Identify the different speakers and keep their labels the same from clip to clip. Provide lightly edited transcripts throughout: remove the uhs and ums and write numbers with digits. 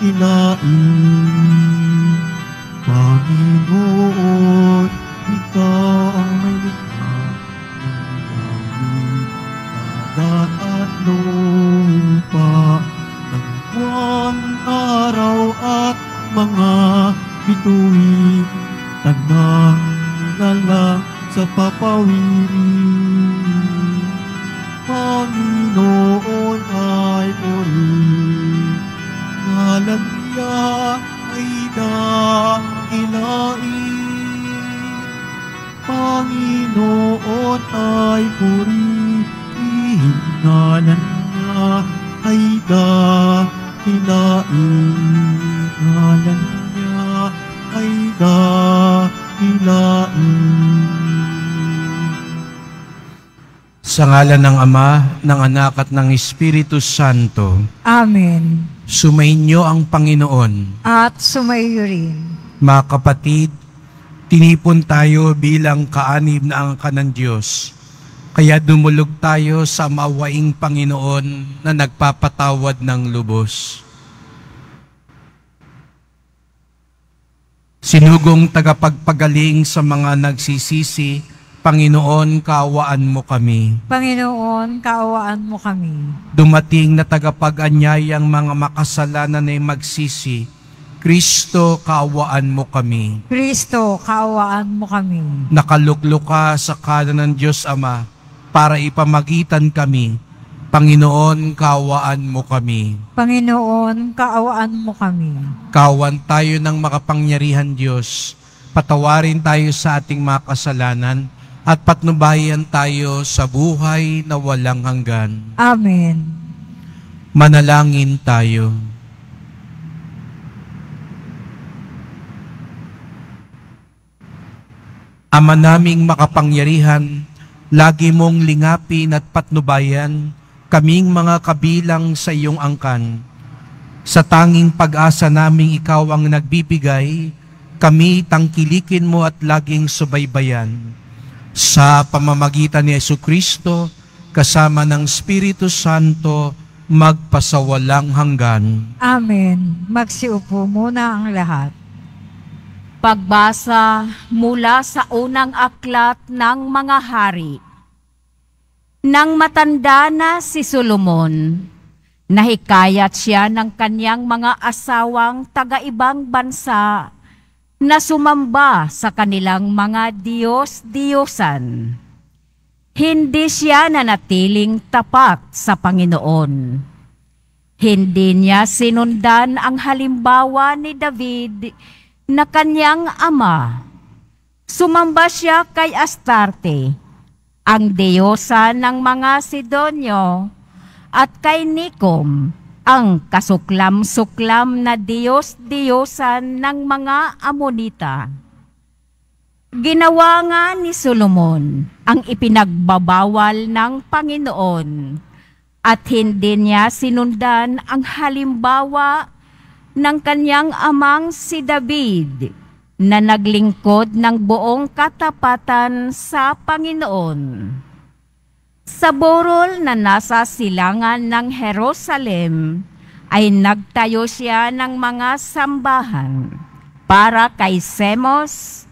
Speaker 1: hilain. Panginoon, ikaw ang may likha ng langit, dagat at lupa, ng buwan, araw at mga bituin, tanang nilalang sa papawirin. Panginoon ay puri, ngalan niya ay dakilain. Panginoon ay purihin, ngalan niya ay dakilain. Ngalan niya ay dakilain.
Speaker 2: Sa ngalan ng Ama, ng Anak at ng Espiritu Santo.
Speaker 3: Amen.
Speaker 2: Sumainyo ang Panginoon.
Speaker 3: At sumaiyo rin.
Speaker 2: Mga kapatid, tinipon tayo bilang kaanib na angkan ng Diyos. Kaya dumulog tayo sa maawaing Panginoon na nagpapatawad ng lubos. Sinugong tagapagpagaling sa mga nagsisisi, Panginoon, kaawaan mo kami.
Speaker 3: Panginoon, kaawaan mo kami.
Speaker 2: Dumating na tagapag-anyayang mga makasalanan ay magsisi, Kristo, kaawaan mo kami.
Speaker 3: Kristo, kaawaan mo kami.
Speaker 2: Nakaluklok ka sa kanan ng Diyos Ama para ipamagitan kami. Panginoon, kaawaan mo kami.
Speaker 3: Panginoon, kaawaan mo kami.
Speaker 2: Kaawaan tayo ng makapangyarihan Diyos. Patawarin tayo sa ating mga kasalanan at patnubayan tayo sa buhay na walang hanggan.
Speaker 3: Amen.
Speaker 2: Manalangin tayo. Ama naming makapangyarihan, lagi mong lingapin at patnubayan kaming mga kabilang sa iyong angkan. Sa tanging pag-asa naming ikaw ang nagbibigay, kami tangkilikin mo at laging subaybayan. Sa pamamagitan ni Jesucristo, kasama ng Espiritu Santo, magpasawalang hanggan.
Speaker 3: Amen. Magsiupo muna ang lahat.
Speaker 4: Pagbasa mula sa unang aklat ng mga hari. Nang matanda na si Solomon, nahikayat siya ng kanyang mga asawang taga-ibang bansa na sumamba sa kanilang mga Diyos-Diyosan. Hindi siya nanatiling tapat sa Panginoon. Hindi niya sinundan ang halimbawa ni David na kanyang ama. Sumamba siya kay Astarte, ang diyosa ng mga Sidonyo, at kay Nikom, ang kasuklam-suklam na Diyos-Diyosan ng mga Amonita. Ginawa nga ni Solomon ang ipinagbabawal ng Panginoon at hindi niya sinundan ang halimbawa ng kanyang amang si David na naglingkod ng buong katapatan sa Panginoon. Sa burol na nasa silangan ng Jerusalem ay nagtayo siya ng mga sambahan para kay Semos,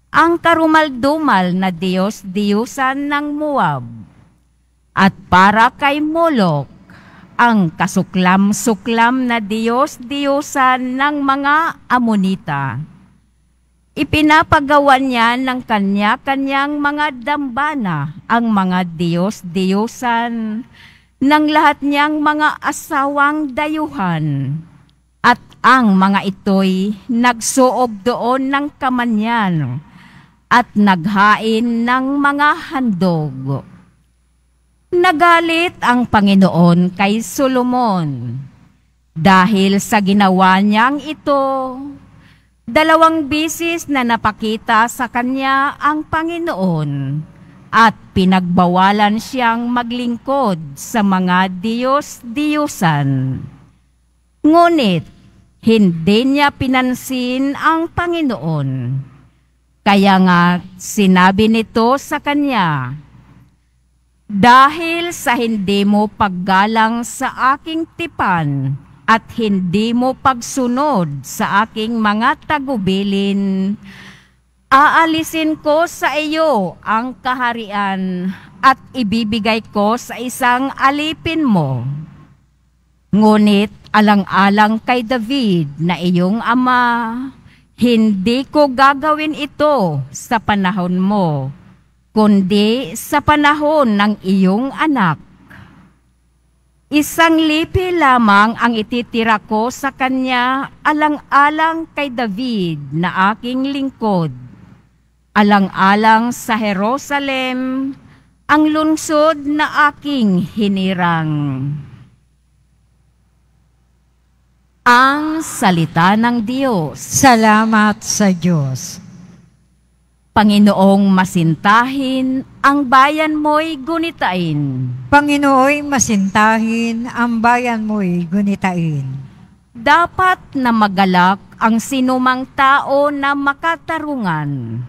Speaker 4: ang karumaldumal na Diyos-Diyusan ng Moab, at para kay Molok, ang kasuklam-suklam na Diyos-Diyusan ng mga Amonita. Ipinapagawan niya ng kanya-kanyang mga dambana ang mga Diyos-Diyusan ng lahat niyang mga asawang dayuhan, at ang mga ito'y nagsuob doon ng kamanyan at naghain ng mga handog. Nagalit ang Panginoon kay Solomon dahil sa ginawa niyang ito. 2 beses na napakita sa kanya ang Panginoon at pinagbawalan siyang maglingkod sa mga Diyos-Diyusan. Ngunit hindi niya pinansin ang Panginoon. Kaya nga sinabi nito sa kanya, "Dahil sa hindi mo paggalang sa aking tipan at hindi mo pagsunod sa aking mga tagubilin, aalisin ko sa iyo ang kaharian at ibibigay ko sa isang alipin mo. Ngunit alang-alang kay David na iyong ama, hindi ko gagawin ito sa panahon mo, kundi sa panahon ng iyong anak. Isang lipi lamang ang ititira ko sa kanya alang-alang kay David na aking lingkod. Alang-alang sa Jerusalem, ang lungsod na aking hinirang. Ang salita ng Diyos.
Speaker 3: Salamat sa Diyos.
Speaker 4: Panginoong masintahin, ang bayan mo'y gunitain.
Speaker 3: Panginooy masintahin, ang bayan mo'y gunitain.
Speaker 4: Dapat na magalak ang sinumang tao na makatarungan,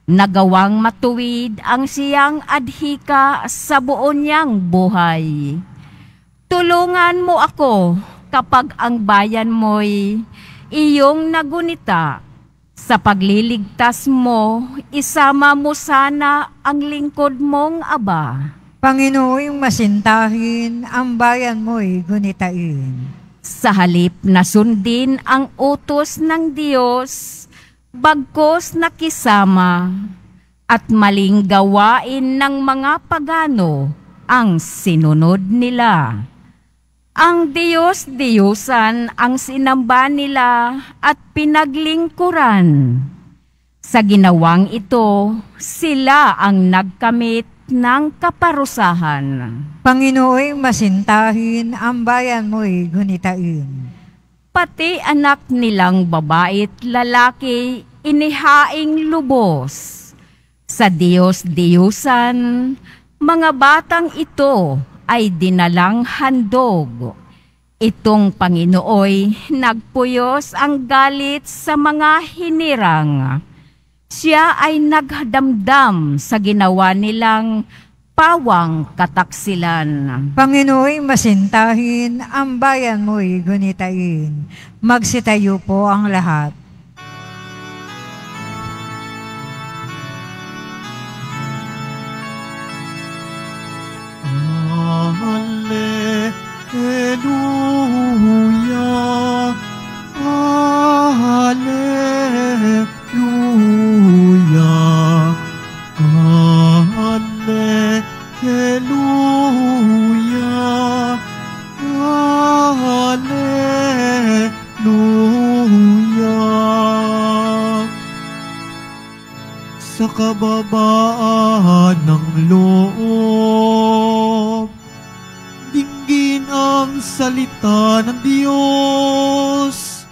Speaker 4: nagawang matuwid ang siyang adhika sa buo niyang buhay. Tulungan mo ako kapag ang bayan mo'y iyong nagunita. Sa pagliligtas mo, isama mo sana ang lingkod mong aba.
Speaker 3: Panginooy masintahin, ang bayan mo'y gunitain.
Speaker 4: Sa halip na sundin ang utos ng Diyos, bagkos nakisama, at maling gawain ng mga pagano ang sinunod nila. Ang Diyos-Diyusan ang sinamba nila at pinaglingkuran. Sa ginawang ito, sila ang nagkamit ng kaparusahan.
Speaker 3: Panginooy masintahin, ang bayan mo'y gunitain.
Speaker 4: Pati anak nilang babae't lalaki, inihaing lubos. Sa Diyos-Diyusan, mga batang ito ay dinalang handog. Itong Panginooy nagpuyos ang galit sa mga hinirang. Siya ay nagdamdam sa ginawa nilang pawang kataksilan.
Speaker 3: Panginooy masintahin, ang bayan mo'y gunitain. Magsitayo po ang lahat.
Speaker 1: Hallelujah, Hallelujah, Hallelujah, Hallelujah. Sa kababaan ng loob, dinggin ang salita ng Diyos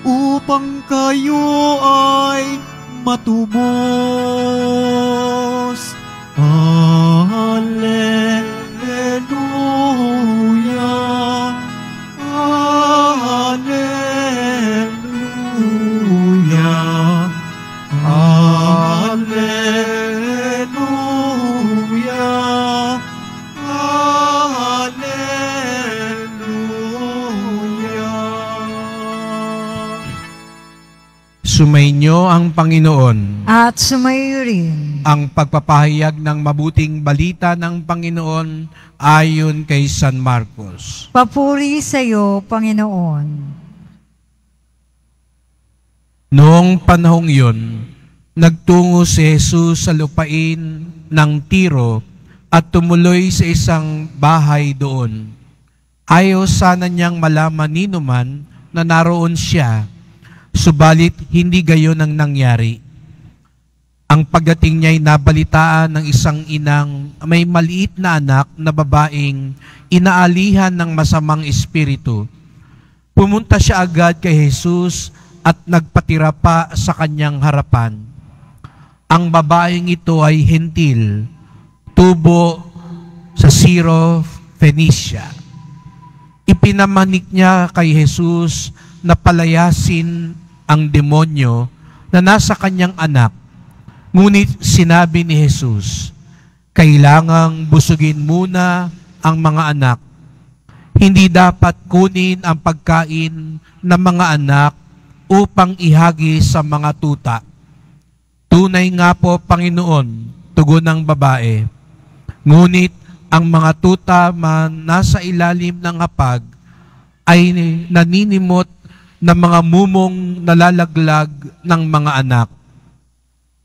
Speaker 1: upang kayo ay matubos. Hallelujah, Hallelujah, Hallelujah, Hallelujah.
Speaker 2: Sumainyo ang Panginoon.
Speaker 3: At sumayo rin.
Speaker 2: Ang pagpapahayag ng mabuting balita ng Panginoon ayon kay San Marcos.
Speaker 3: Papuri sa iyo, Panginoon.
Speaker 2: Noong panahong iyon, nagtungo si Jesus sa lupain ng Tiro at tumuloy sa isang bahay doon. Ayaw sana niyang malaman ni numan na naroon siya, subalit hindi gayon ang nangyari. Ang pagdating niya ay nabalitaan ng isang inang may maliit na anak na babaeng inaalihan ng masamang espiritu. Pumunta siya agad kay Jesus at nagpatira pa sa kanyang harapan. Ang babaeng ito ay hentil, tubo sa Syro, Phoenicia. Ipinamanik niya kay Jesus na palayasin ang demonyo na nasa kanyang anak. Ngunit sinabi ni Jesus, kailangang busugin muna ang mga anak. Hindi dapat kunin ang pagkain ng mga anak upang ihagi sa mga tuta. Tunay nga po, Panginoon, tugon ng babae. Ngunit ang mga tuta man nasa ilalim ng hapag ay naninimot ng mga mumong nalalaglag ng mga anak.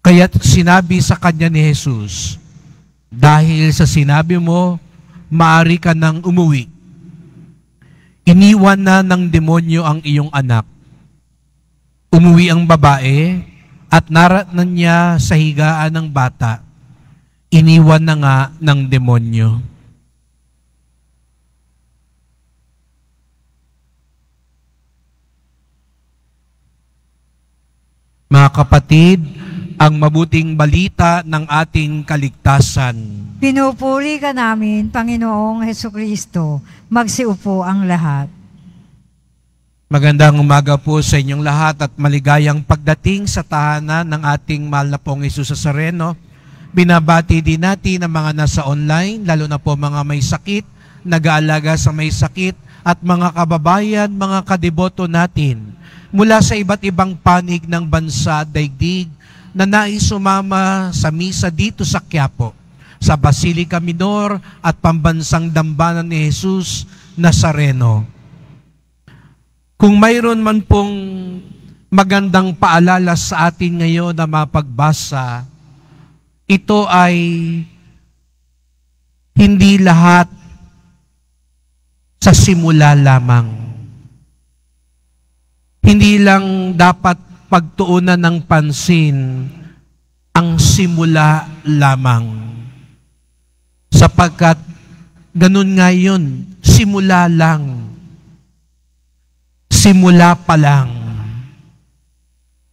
Speaker 2: Kaya't sinabi sa kanya ni Jesus, dahil sa sinabi mo, maaari ka nang umuwi. Iniwan na ng demonyo ang iyong anak. Umuwi ang babae at naratnan niya sa higaan ng bata. Iniwan na nga ng demonyo. Mga kapatid, ang mabuting balita ng ating kaligtasan.
Speaker 3: Pinupuri ka namin, Panginoong Hesukristo. Magsiupo ang lahat.
Speaker 2: Magandang umaga po sa inyong lahat at maligayang pagdating sa tahanan ng ating mahal na pong Jesus Nazareno. Binabati din natin ang mga nasa online, lalo na po mga may sakit, nag-aalaga sa may sakit, at mga kababayan, mga kadeboto natin mula sa iba't ibang panig ng bansa at daigdig na nais sumama sa misa dito sa Quiapo, sa Basilica Minor at Pambansang Dambana ni Jesus Nazareno. Kung mayroon man pong magandang paalala sa atin ngayon na mapagbasa, ito ay hindi lahat sa simula lamang. Hindi lang dapat pagtuunan ng pansin ang simula lamang. Sapagkat ganun nga yun, simula lang. Simula pa lang.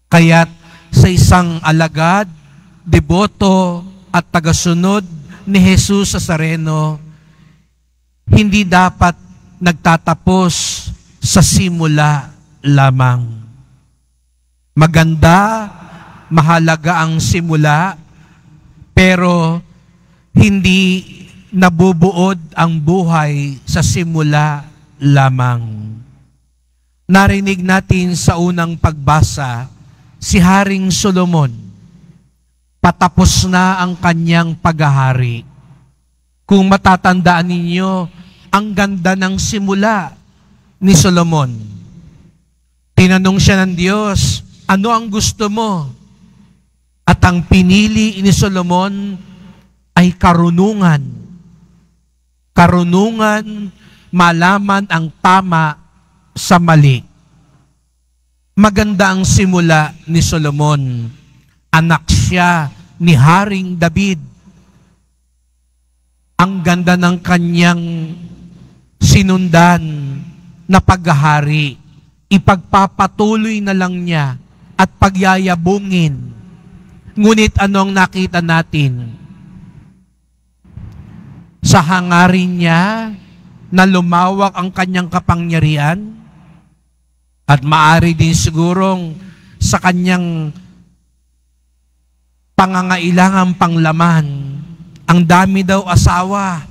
Speaker 2: Kaya't sa isang alagad, deboto at tagasunod ni Jesus Nazareno, hindi dapat nagtatapos sa simula lamang. Maganda, mahalaga ang simula, pero hindi nabubuod ang buhay sa simula lamang. Narinig natin sa unang pagbasa, si Haring Solomon, patapos na ang kanyang paghahari. Kung matatandaan ninyo, ang ganda ng simula ni Solomon. Tinanong siya ng Diyos, ano ang gusto mo? At ang pinili ni Solomon ay karunungan. Karunungan, malaman ang tama sa mali. Maganda ang simula ni Solomon. Anak siya ni Haring David. Ang ganda ng kanyang sinundan na paghahari. Ipagpapatuloy na lang niya at pagyayabungin. Ngunit ano ang nakita natin? Sa hangarin niya na lumawak ang kanyang kapangyarihan at maari din sigurong sa kanyang pangangailangang panglaman. Ang dami daw asawa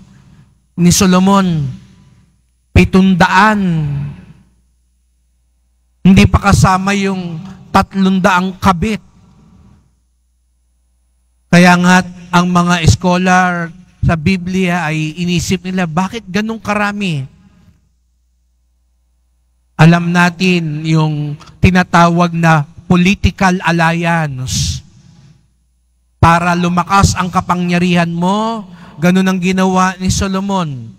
Speaker 2: ni Solomon, 700. Hindi pa kasama yung 300 kabit. Kaya nga ang mga scholar sa Biblia ay inisip nila, bakit ganun karami? Alam natin yung tinatawag na political alliance. Para lumakas ang kapangyarihan mo, ganun ang ginawa ni Solomon.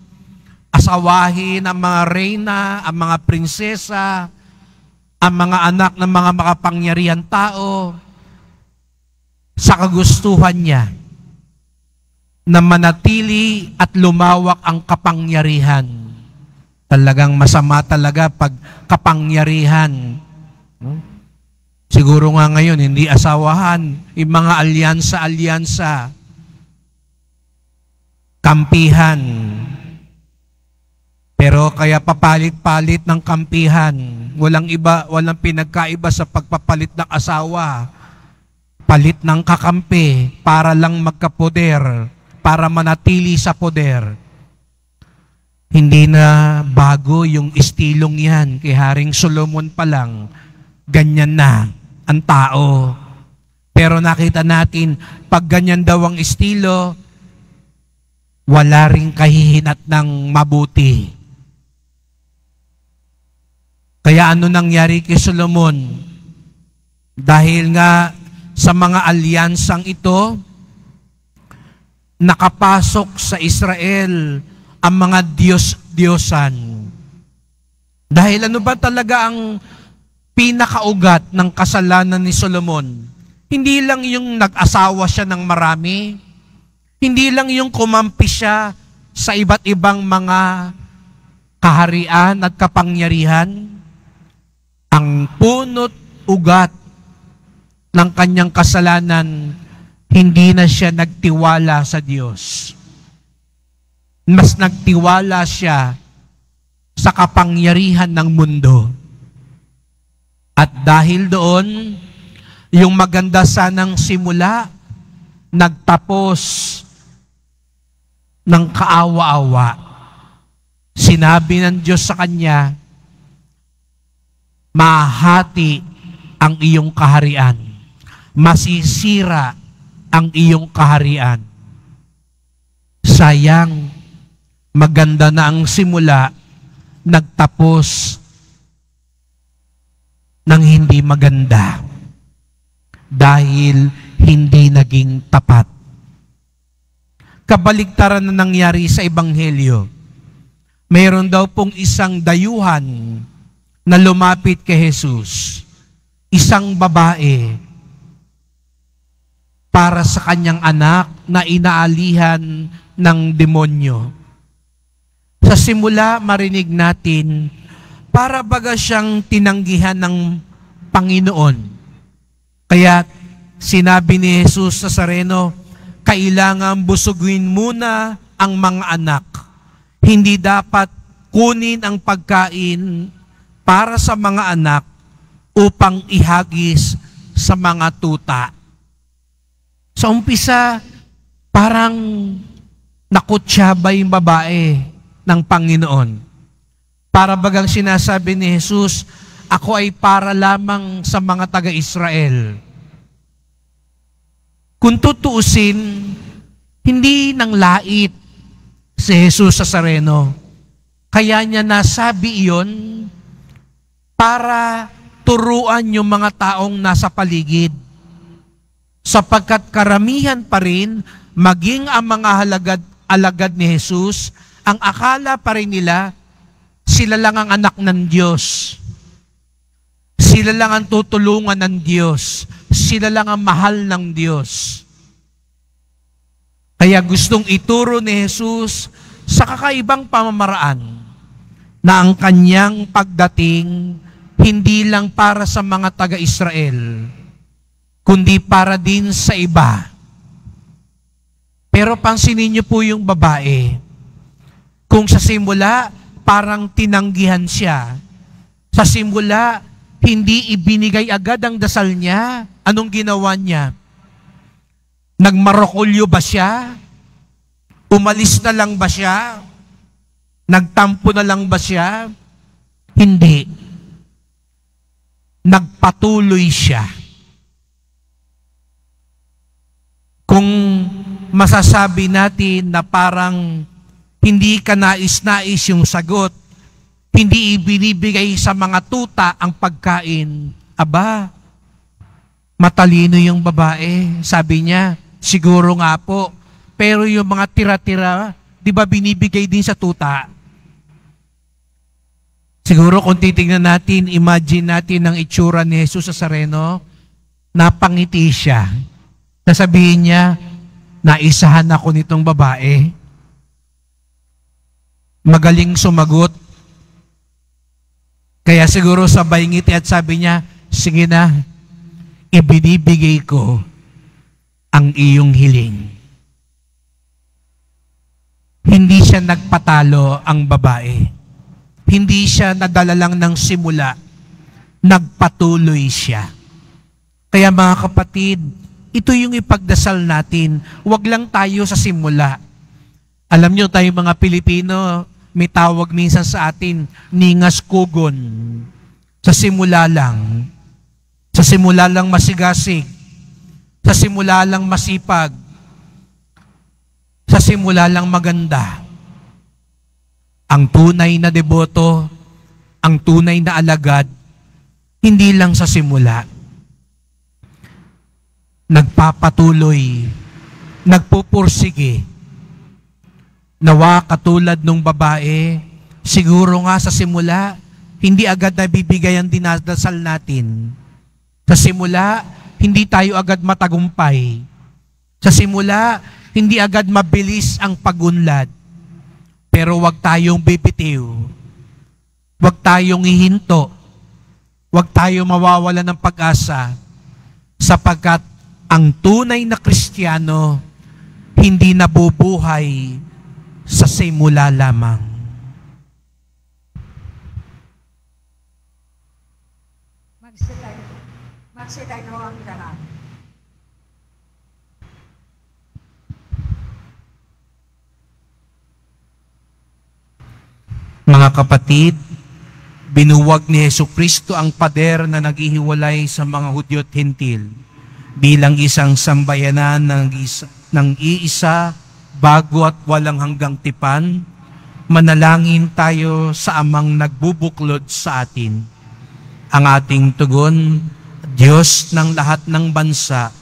Speaker 2: Asawahin ang mga reyna, ang mga prinsesa, ang mga anak ng mga makapangyarihan tao, sa kagustuhan niya na manatili at lumawak ang kapangyarihan. Talagang masama talaga pag kapangyarihan. Siguro nga ngayon, hindi asawahan, yung mga alyansa, kampihan. Pero kaya papalit-palit ng kampihan. Walang pinagkaiba sa pagpapalit ng asawa. Palit ng kakampi para lang magkapoder, para manatili sa poder. Hindi na bago yung estilong yan. Kay Haring Solomon pa lang, ganyan na ang tao. Pero nakita natin, pag ganyan daw ang estilo, wala ring kahihinat ng mabuti. Kaya ano nangyari kay Solomon? Dahil nga sa mga alyansang ito, nakapasok sa Israel ang mga Diyos-Diyosan. Dahil ano ba talaga ang pinakaugat ng kasalanan ni Solomon? Hindi lang yung nag-asawa siya ng marami, hindi lang yung kumampi siya sa iba't ibang mga kaharian at kapangyarihan. Ang punot ugat ng kanyang kasalanan, hindi na siya nagtiwala sa Diyos. Mas nagtiwala siya sa kapangyarihan ng mundo. At dahil doon, yung maganda sanang simula, nagtapos ng kaawa-awa. Sinabi ng Diyos sa kanya, mahati ang iyong kaharian. Masisira ang iyong kaharian. Sayang, maganda na ang simula, nagtapos ng hindi maganda dahil hindi naging tapat. Kabaligtaran na nangyari sa Ebanghelyo. Mayroon daw pong isang dayuhan na lumapit kay Jesus, isang babae, para sa kanyang anak na inaalihan ng demonyo. Sa simula, marinig natin, para baga siyang tinanggihan ng Panginoon. Kaya sinabi ni Jesus Nazareno, kailangan busugin muna ang mga anak. Hindi dapat kunin ang pagkain para sa mga anak upang ihagis sa mga tuta. Sa umpisa, parang nakutsaba yung babae ng Panginoon. Para bagang sinasabi ni Jesus, ako ay para lamang sa mga taga-Israel. Kung tutuusin, hindi nang lait si Jesus Nazareno. Kaya niya nasabi iyon para turuan yung mga taong nasa paligid. Sapagkat karamihan pa rin, maging ang mga alagad ni Jesus, ang akala pa rin nila, sila lang ang anak ng Diyos. Sila lang ang tutulungan ng Diyos. Sila lang ang mahal ng Diyos. Kaya gustong ituro ni Jesus sa kakaibang pamamaraan na ang kanyang pagdating hindi lang para sa mga taga-Israel, kundi para din sa iba. Pero pansinin niyo po yung babae. Kung sa simula, parang tinanggihan siya. Sa simula, hindi ibinigay agad ang dasal niya. Anong ginawa niya? Nagmarokulyo ba siya? Umalis na lang ba siya? Nagtampo na lang ba siya? Hindi. Nagpatuloy siya. Kung masasabi natin na parang hindi ka nais-nais yung sagot, hindi ibinibigay sa mga tuta ang pagkain, aba, matalino yung babae. Sabi niya, siguro nga po, pero yung mga tira-tira, di ba binibigay din sa tuta? Siguro kung titingnan natin, imagine natin ang itsura ni Jesus Nazareno, napangiti siya. Nasabihin niya, naisahan ako nitong babae. Magaling sumagot. Kaya siguro sabay ngiti at sabi niya, sige na, ibinibigay ko ang iyong hiling. Hindi siya nagpatalo ang babae. Hindi siya nadala lang ng simula. Nagpatuloy siya. Kaya mga kapatid, ito yung ipagdasal natin. Huwag lang tayo sa simula. Alam nyo tayo mga Pilipino, may tawag minsan sa atin, ningas kugon. Sa simula lang masigasig, sa simula lang masipag, sa simula lang maganda. Ang tunay na deboto, ang tunay na alagad, hindi lang sa simula. Nagpapatuloy, nagpupursige. Nawa katulad nung babae, siguro nga sa simula, hindi agad nabibigay ang dinadasal natin. Sa simula, hindi tayo agad matagumpay. Sa simula, hindi agad mabilis ang pagunlad. Pero wag tayong bibitiw. Wag tayong hihinto. Wag tayong mawawalan ng pag-asa. Sapagkat ang tunay na Kristiyano hindi nabubuhay sa simula lamang.
Speaker 3: Magsitayo ang lahat.
Speaker 2: Mga kapatid, binuwag ni Jesucristo ang pader na naghihiwalay sa mga Hudyo at Hentil bilang isang sambayanan ng iisa, bago at walang hanggang tipan. Manalangin tayo sa Amang nagbubuklod sa atin. Ang ating tugon, Diyos ng lahat ng bansa,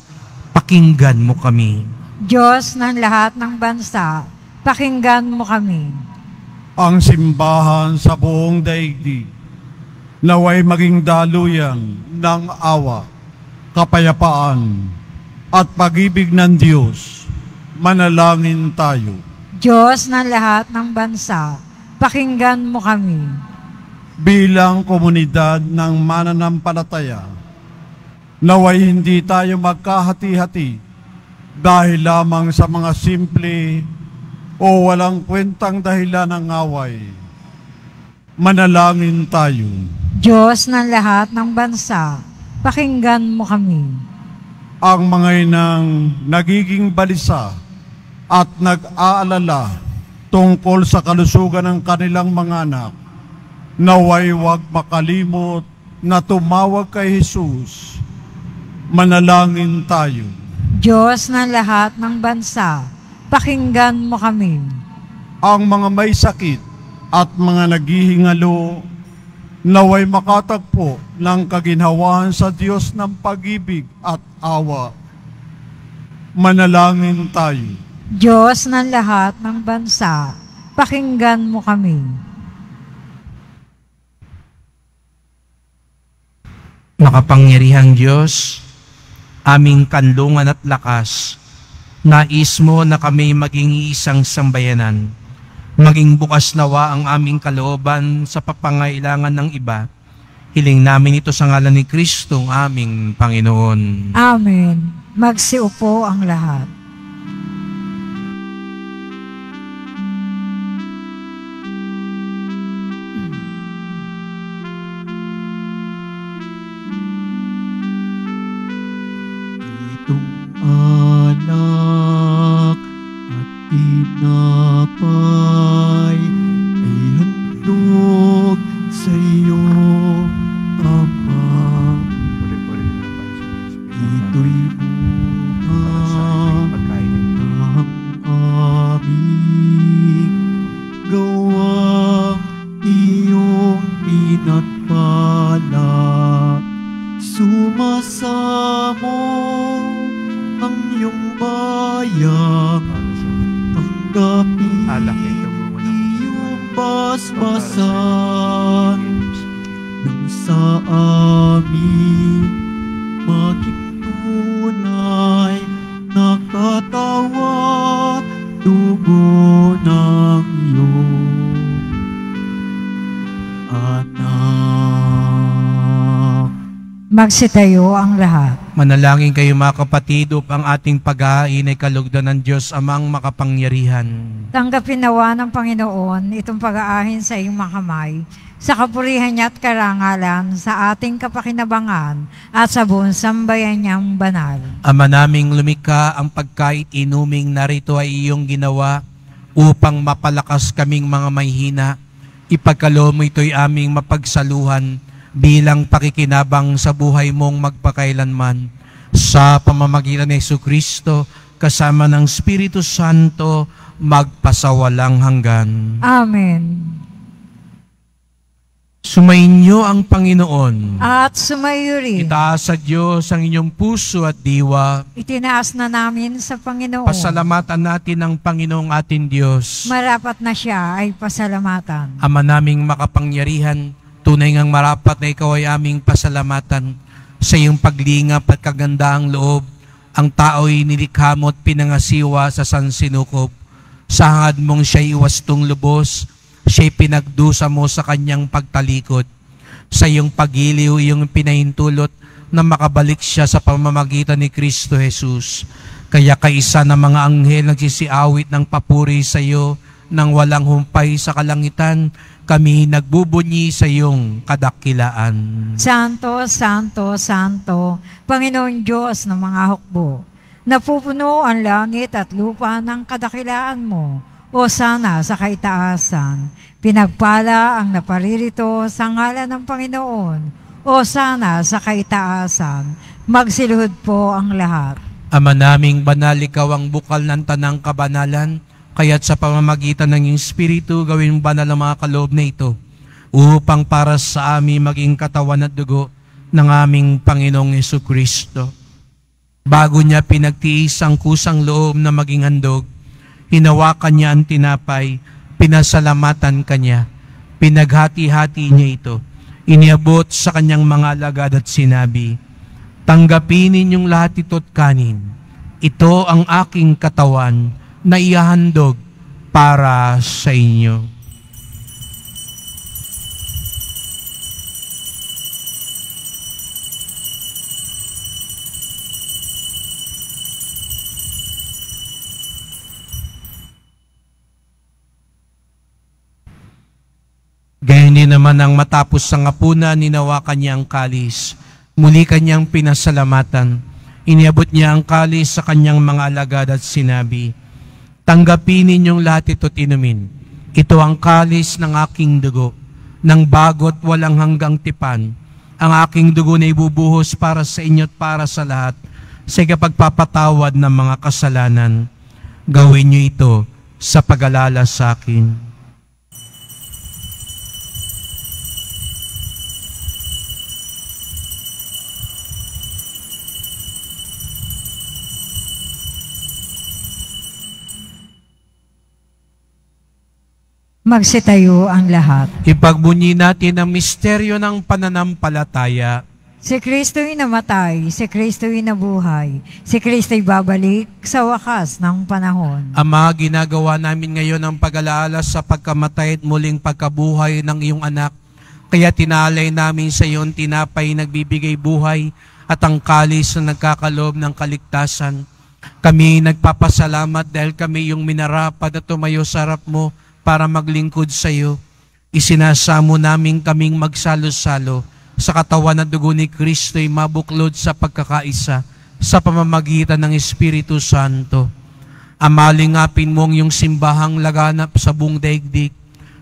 Speaker 2: pakinggan mo kami.
Speaker 3: Diyos ng lahat ng bansa, pakinggan mo kami.
Speaker 1: Ang simbahan sa buong daigdig, naway maging daluyan ng awa, kapayapaan, at pag-ibig ng Diyos. Manalangin tayo.
Speaker 3: Diyos ng lahat ng bansa, pakinggan mo kami.
Speaker 1: Bilang komunidad ng mananampalataya, naway hindi tayo magkahati-hati dahil lamang sa mga simple o walang kwentang dahilan ng away. Manalangin tayo.
Speaker 3: Diyos ng lahat ng bansa, pakinggan mo kami.
Speaker 1: Ang mga inang nagiging balisa at nag-aalala tungkol sa kalusugan ng kanilang mga anak, naway wag makalimot na tumawag kay Jesus. Manalangin tayo.
Speaker 3: Diyos ng lahat ng bansa, pakinggan mo kami.
Speaker 1: Ang mga may sakit at mga naghihingalo, naway makatagpo ng kaginhawahan sa Diyos ng pag-ibig at awa. Manalangin tayo.
Speaker 3: Diyos ng lahat ng bansa, pakinggan mo kami.
Speaker 2: Makapangyarihang Diyos, aming kanlungan at lakas, nais mo na kami maging isang sambayanan. Maging bukas nawa ang aming kalooban sa papangailangan ng iba. Hiling namin ito sa ngalan ni Kristo, aming Panginoon.
Speaker 3: Amen. Magsiupo ang lahat.
Speaker 1: Anak at tinapay ay handog sa iyo, Ama. Ito'y bunga ng aming gawang iyong pinagpala. Sumasamo ang iyong bayan, tanggapin iyong basbasan, nang sa amin maging tunay na katawan, dugo ng iyong anak.
Speaker 3: Magsitayo ang lahat.
Speaker 2: Manalangin kayo mga kapatid upang ating pag-aain ay kalugdan ng Diyos Amang makapangyarihan.
Speaker 3: Tanggapin nawa ng Panginoon itong pag-aahin sa iyong mga kamay, sa kapurihan niya at karangalan, sa ating kapakinabangan at sa buong sambayan niyang banal.
Speaker 2: Ama naming lumikha, ang pagkait inuming narito ay iyong ginawa upang mapalakas kaming mga mahihina. Ipagkaloob mo ito'y aming mapagsaluhan bilang pakikinabang sa buhay mong magpakailanman. Sa pamamagitan ni Jesucristo, kasama ng Espiritu Santo, magpasawalang hanggan.
Speaker 3: Amen.
Speaker 2: Sumainyo ang Panginoon.
Speaker 3: At sumayo rin.
Speaker 2: Itaas sa Diyos ang inyong puso at diwa.
Speaker 3: Itinaas na namin sa Panginoon.
Speaker 2: Pasalamatan natin ang Panginoong ating Diyos.
Speaker 3: Marapat na siya ay pasalamatan.
Speaker 2: Ama naming makapangyarihan, tunay ngang marapat na ikaw ay aming pasalamatan. Sa iyong paglingap at kagandaang loob, ang tao'y nilikha mo at pinangasiwa sa sansinukob. Sa hangad mong siya'y iwastong lubos, siya'y pinagdusa mo sa kanyang pagtalikod. Sa iyong pagiliw, iyong pinahintulot na makabalik siya sa pamamagitan ni Kristo Jesus. Kaya kaisa ng mga anghel nagsisiawit ng papuri sa iyo, nang walang humpay sa kalangitan, kami nagbubunyi sa iyong kadakilaan.
Speaker 3: Santo, Santo, Santo, Panginoon Diyos ng mga hukbo, napupuno ang langit at lupa ng kadakilaan mo. O sana sa kaitaasan, pinagpala ang naparirito sa ngalan ng Panginoon. O sana sa kaitaasan, magsiluhod po ang lahat.
Speaker 2: Ama naming banal, ikaw ang bukal ng tanang kabanalan, kaya't sa pamamagitan ng iyong Espiritu, gawin banal ang mga kaloob na ito, upang para sa amin maging katawan at dugo ng aming Panginoong Jesucristo. Bago niya pinagtiis ang kusang loob na maging handog, hinawakan niya ang tinapay, pinasalamatan kanya, pinaghati-hati niya ito, iniabot sa kanyang mga alagad at sinabi, "Tanggapin ninyong lahat ito't kanin. Ito ang aking katawan na ihahandog para sa inyo." Gayon din naman ang matapos sa ngapuna, ninawakan niya ang kalis. Muli kanyang pinasalamatan. Iniabot niya ang kalis sa kanyang mga alagad at sinabi, "Tanggapin ninyong lahat ito't inumin. Ito ang kalis ng aking dugo, ng bago't walang hanggang tipan. Ang aking dugo na ibubuhos para sa inyo at para sa lahat, sa ikapagpapatawad ng mga kasalanan. Gawin niyo ito sa pag-alala sa akin."
Speaker 3: Magsitayo ang lahat.
Speaker 2: Ipagbunyi natin ang misteryo ng pananampalataya.
Speaker 3: Si Kristo'y namatay, si Kristo'y nabuhay, si Kristo'y babalik sa wakas ng panahon.
Speaker 2: Ama, ginagawa namin ngayon ang pag-alaala sa pagkamatay at muling pagkabuhay ng iyong anak. Kaya tinalay namin sa iyo ang tinapay nagbibigay buhay at ang kalis na nagkakaloob ng kaligtasan. Kami nagpapasalamat dahil kami yung minarapat at tumayo sa harap mo para maglingkod sa iyo. Isinasamo namin kaming magsalo-salo sa katawan at dugo ni Kristo'y mabuklod sa pagkakaisa sa pamamagitan ng Espiritu Santo. Amalingapin mo ang iyong simbahang laganap sa buong daigdig.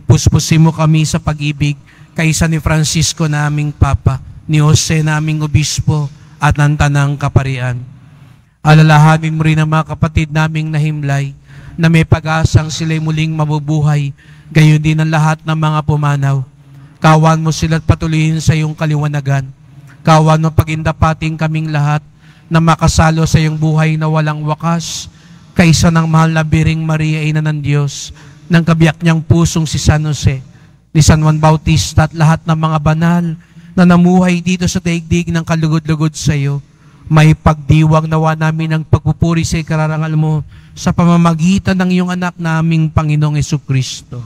Speaker 2: Puspusin mo kami sa pag-ibig kaysa ni Francisco naming Papa, ni Jose naming Obispo at ng Tanang Kaparian. Alalahanin mo rin ang mga kapatid naming nahimlay na may pag-asang sila'y muling mabubuhay, gayon din ang lahat ng mga pumanaw. Kawan mo sila't patuloyin sa iyong kaliwanagan. Kawan mo pagindapating kaming lahat na makasalo sa iyong buhay na walang wakas, kaysa ng mahal na Biring Maria, Ina ng Diyos, ng kabiyak niyang pusong si San Jose, ni San Juan Bautista at lahat ng mga banal na namuhay dito sa daigdig ng kalugod-lugod sa iyo. May pagdiwang nawa namin ang pagpupuri sa ikararangal mo sa pamamagitan ng iyong anak naming Panginoong Jesucristo.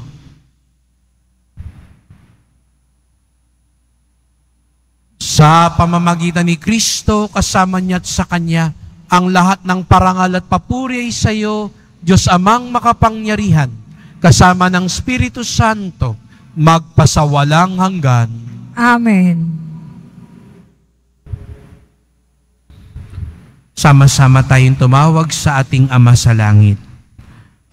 Speaker 2: Sa pamamagitan ni Kristo, kasama niya at sa Kanya, ang lahat ng parangal at papuri ay sa iyo, Diyos Amang makapangyarihan, kasama ng Espiritu Santo, magpasawalang hanggan.
Speaker 3: Amen.
Speaker 2: Sama-sama tayong tumawag sa ating Ama sa Langit.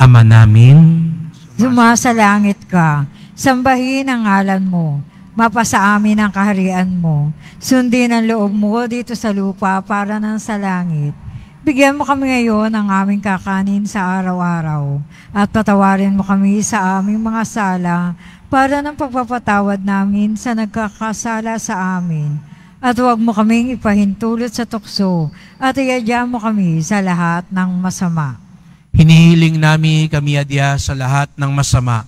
Speaker 2: Ama namin,
Speaker 3: Sumasalangit ka, sambahin ang ngalan mo, mapasa amin ang kaharian mo, sundin ang loob mo dito sa lupa para nang sa langit. Bigyan mo kami ngayon ng aming kakanin sa araw-araw, at patawarin mo kami sa aming mga sala, para ng pagpapatawad namin sa nagkakasala sa amin. At huwag mo kaming ipahintulot sa tukso, at iadya mo kami sa lahat ng masama.
Speaker 2: hinihiling namin kami adya sa lahat ng masama,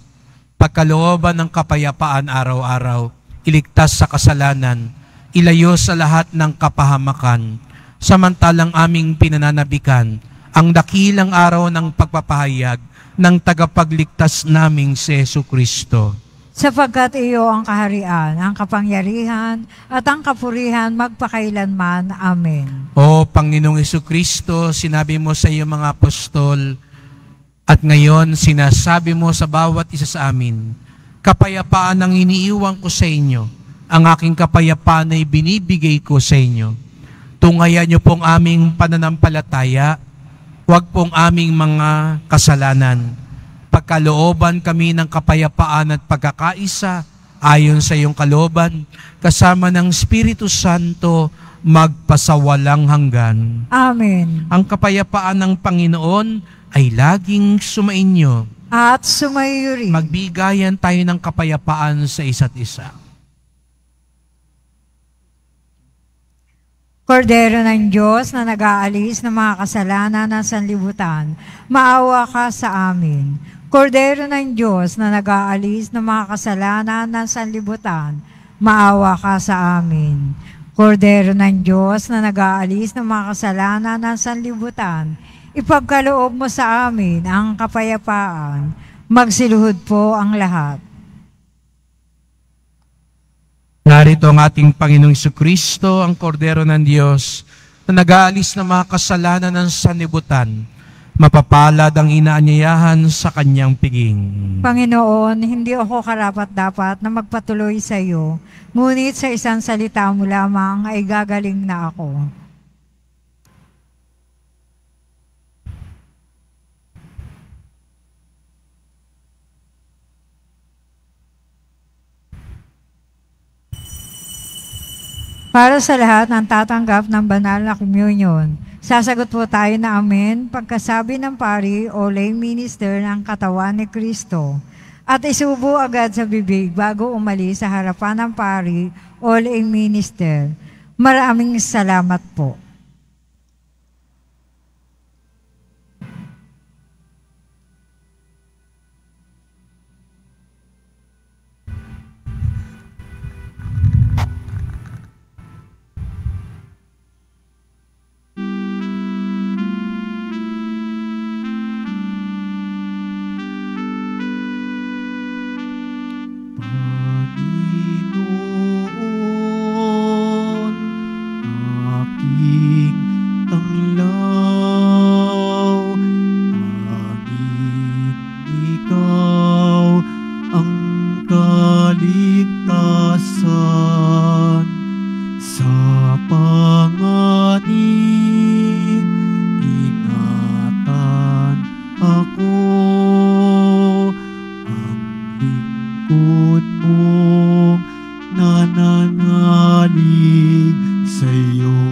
Speaker 2: pagkalooban ng kapayapaan araw-araw, iligtas sa kasalanan, ilayo sa lahat ng kapahamakan, samantalang aming pinananabikan ang dakilang araw ng pagpapahayag ng tagapagligtas naming si Jesucristo.
Speaker 3: Sapagkat iyo ang kaharian, ang kapangyarihan, at ang kapurihan magpakailanman. Amen.
Speaker 2: O Panginoong Jesucristo, sinabi mo sa iyong mga apostol, at ngayon sinasabi mo sa bawat isa sa amin, kapayapaan ang iniiwan ko sa inyo, ang aking kapayapaan ay binibigay ko sa inyo. Tungayan niyo pong aming pananampalataya, huwag pong aming mga kasalanan. Pagkalooban kami ng kapayapaan at pagkakaisa ayon sa iyong kalooban, kasama ng Espiritu Santo, magpasawalang hanggan.
Speaker 3: Amen.
Speaker 2: Ang kapayapaan ng Panginoon ay laging sumainyo.
Speaker 3: At sumayo rin.
Speaker 2: Magbigayan tayo ng kapayapaan sa isa't isa.
Speaker 3: Kordero ng Diyos na nag-aalis ng mga kasalanan ng sanlibutan, maawa ka sa amin. Kordero ng Diyos na nag-aalis ng mga kasalanan ng sanlibutan, maawa ka sa amin. Kordero ng Diyos na nag-aalis ng mga kasalanan ng sanlibutan, ipagkaloob mo sa amin ang kapayapaan. Magsiluhod po ang lahat.
Speaker 2: Narito ang ating Panginoong Jesucristo, ang Kordero ng Diyos, na nag-aalis ng mga kasalanan ng sanlibutan. Mapapalad ang inaanyayahan sa kanyang piging.
Speaker 3: Panginoon, hindi ako karapat-dapat na magpatuloy sa iyo, ngunit sa isang salita mo lamang ay gagaling na ako. Para sa lahat ng tatanggap ng banal na communion, sasagot po tayo na amen pagkasabi ng pari o lay minister ng katawan ni Kristo at isubo agad sa bibig bago umalis sa harapan ng pari o lay minister. Maraming salamat po.
Speaker 5: Panginoon, aking tanglaw, tanging ikaw ang kaligtasan. Sa panganib, ingatan ako, ang lingkod mong nananalig sa'yo.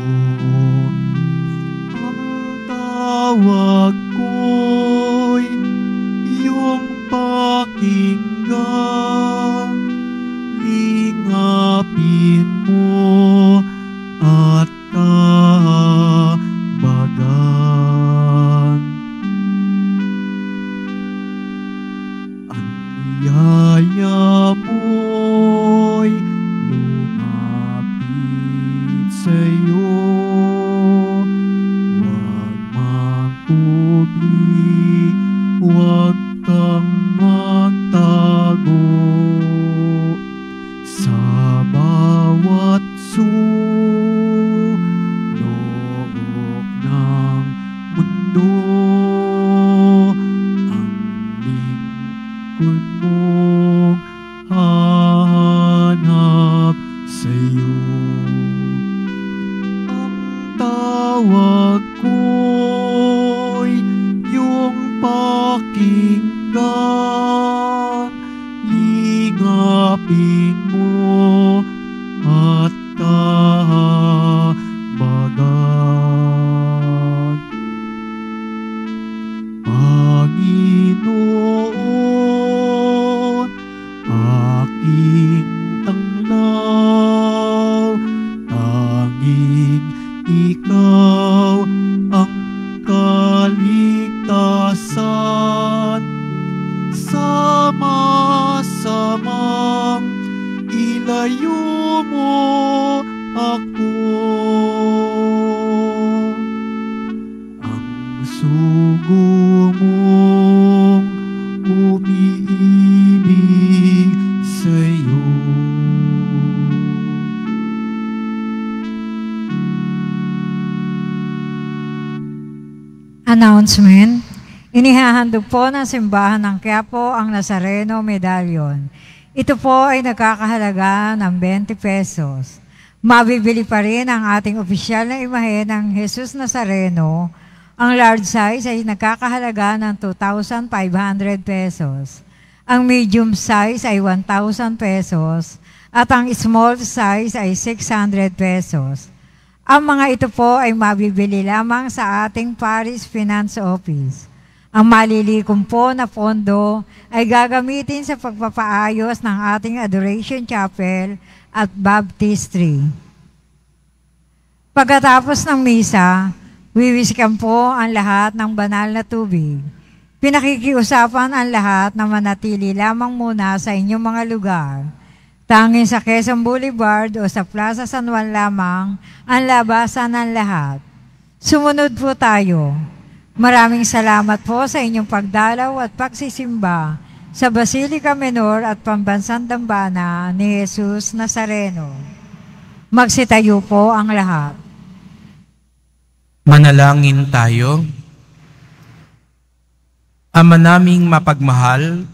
Speaker 5: Ang tawag ko'y iyong pakinggan, lingapin mo at kahabagan. Ang biyaya mo'y lumapit sa'yo, huwag magkubli, huwag kang magtago. Sa bawat sulok ng mundo, ang lingkod mong hahanap sa'yo. Ang tawag ko'y iyong pakinggan, lingapin mo at kahabagan. Panginoon, aking tanglaw, tanging ikaw ang kaligtasan. Sama-samang ilayo mo ako. Ang sugo mong umiibig sa'yo.
Speaker 3: Announcement. Inihahandog po ng simbahan ng Quiapo ang Nazareno Medallion. Ito po ay nagkakahalaga ng 20 pesos. Mabibili pa rin ang ating opisyal na imahe ng Jesus Nazareno. Ang large size ay nagkakahalaga ng 2,500 pesos. Ang medium size ay 1,000 pesos. At ang small size ay 600 pesos. Ang mga ito po ay mabibili lamang sa ating Parish Finance Office. Ang malilikom po na pondo ay gagamitin sa pagpapaayos ng ating Adoration Chapel at Baptistry. Pagkatapos ng misa, wiwisikan po ang lahat ng banal na tubig. Pinakikiusapan ang lahat na manatili lamang muna sa inyong mga lugar. Tanging sa Quezon Boulevard o sa Plaza San Juan lamang ang labasan ng lahat. Sumunod po tayo. Maraming salamat po sa inyong pagdalaw at pagsisimba sa Basilica Menor at Pambansang Dambana ni Jesus Nazareno. Magsitayo po ang lahat.
Speaker 2: Manalangin tayo. Ama naming mapagmahal,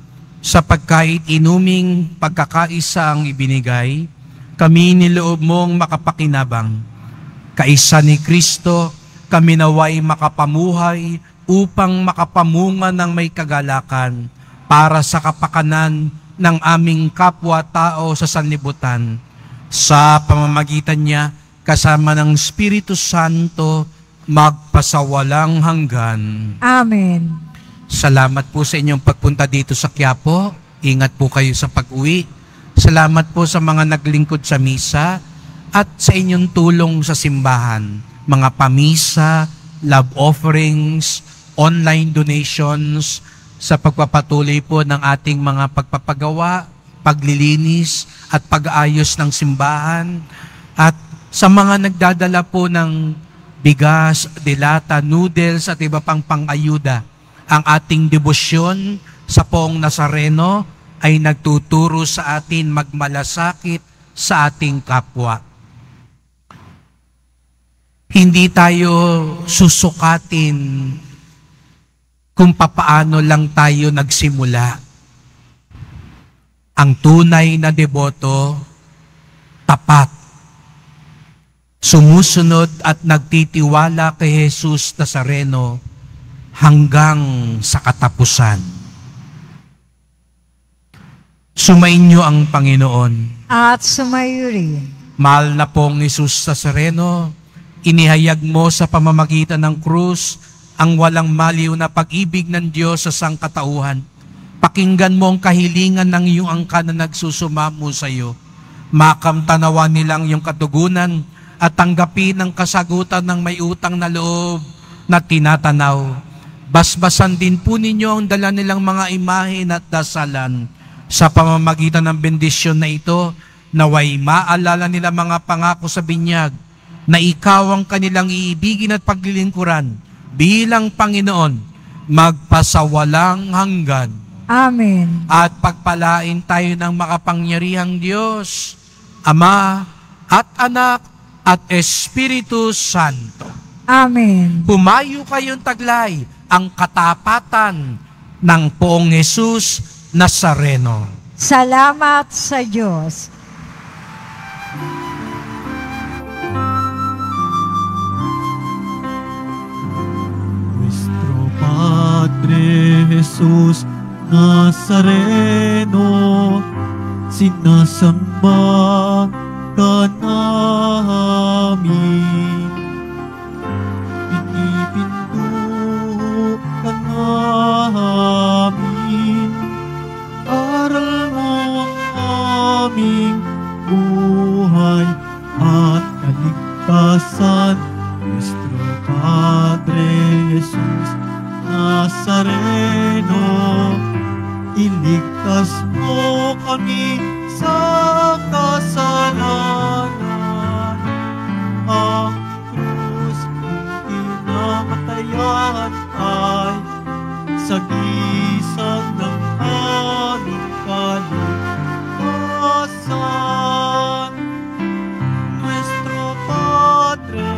Speaker 2: sa pagkait inuming pagkakaisa ang ibinigay, kami niloob mong makapakinabang. Kaisa ni Kristo, kami naway makapamuhay upang makapamunga ng may kagalakan para sa kapakanan ng aming kapwa-tao sa sanlibutan. Sa pamamagitan niya, kasama ng Espiritu Santo, magpasawalang hanggan.
Speaker 3: Amen.
Speaker 2: Salamat po sa inyong pagpunta dito sa Quiapo. Ingat po kayo sa pag-uwi. Salamat po sa mga naglingkod sa misa at sa inyong tulong sa simbahan. Mga pamisa, love offerings, online donations, sa pagpapatuloy po ng ating mga pagpapagawa, paglilinis at pag-aayos ng simbahan, at sa mga nagdadala po ng bigas, dilata, noodles at iba pang pang-ayuda. Ang ating debosyon sa Poong Nazareno ay nagtuturo sa atin magmalasakit sa ating kapwa. Hindi tayo susukatin kung papaano lang tayo nagsimula. Ang tunay na deboto, tapat, sumusunod at nagtitiwala kay Jesus Nazareno hanggang sa katapusan. Sumainyo ang Panginoon.
Speaker 3: At sumayo rin.
Speaker 2: Mahal na pong Jesus Nazareno, inihayag mo sa pamamagitan ng krus ang walang maliw na pag-ibig ng Diyos sa sangkatauhan. Pakinggan mo ang kahilingan ng iyong angkan na nagsusumamo sa iyo. Makamtanawa nilang iyong katugunan at tanggapin ang kasagutan ng may utang na loob na tinatanaw. Basbasan din po ninyo ang dala nilang mga imahen at dasalan. Sa pamamagitan ng bendisyon na ito, naway maalala nila mga pangako sa binyag na ikaw ang kanilang iibigin at paglilingkuran bilang Panginoon, magpasawalang hanggan.
Speaker 3: Amen.
Speaker 2: At pagpalain tayo ng makapangyarihang Diyos, Ama at Anak at Espiritu Santo.
Speaker 3: Amen.
Speaker 2: Humayo kayong taglay ang katapatan ng Poong Jesus Nazareno.
Speaker 3: Salamat sa Diyos.
Speaker 5: Nuestro Padre Jesus Nazareno, sinasamba ka namin. Pinipinto ka namin, aral mo ang aming buhay at kaligtasan. Nuestro Padre Jesus Nazareno, iligtas mo kami sa kasalanan. Ang krus mong pinamatayan ay sagisag ng aming kaligtasan. Nuestro Padre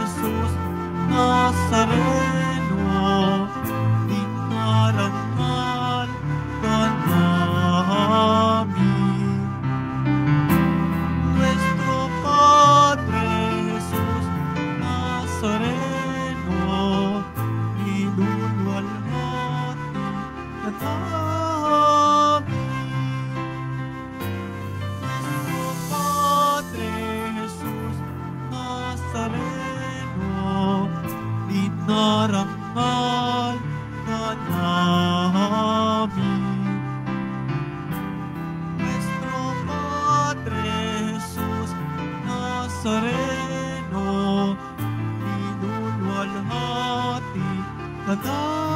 Speaker 5: Jesus Nazareno, dinarangal ka namin. Nuestro Padre Jesus Nazareno, niluluwalhati ka namin. Nuestro Padre Jesus Nazareno, dinarangal ka namin. Nuestro Padre Jesus Nazareno, niluluwalhati ka namin.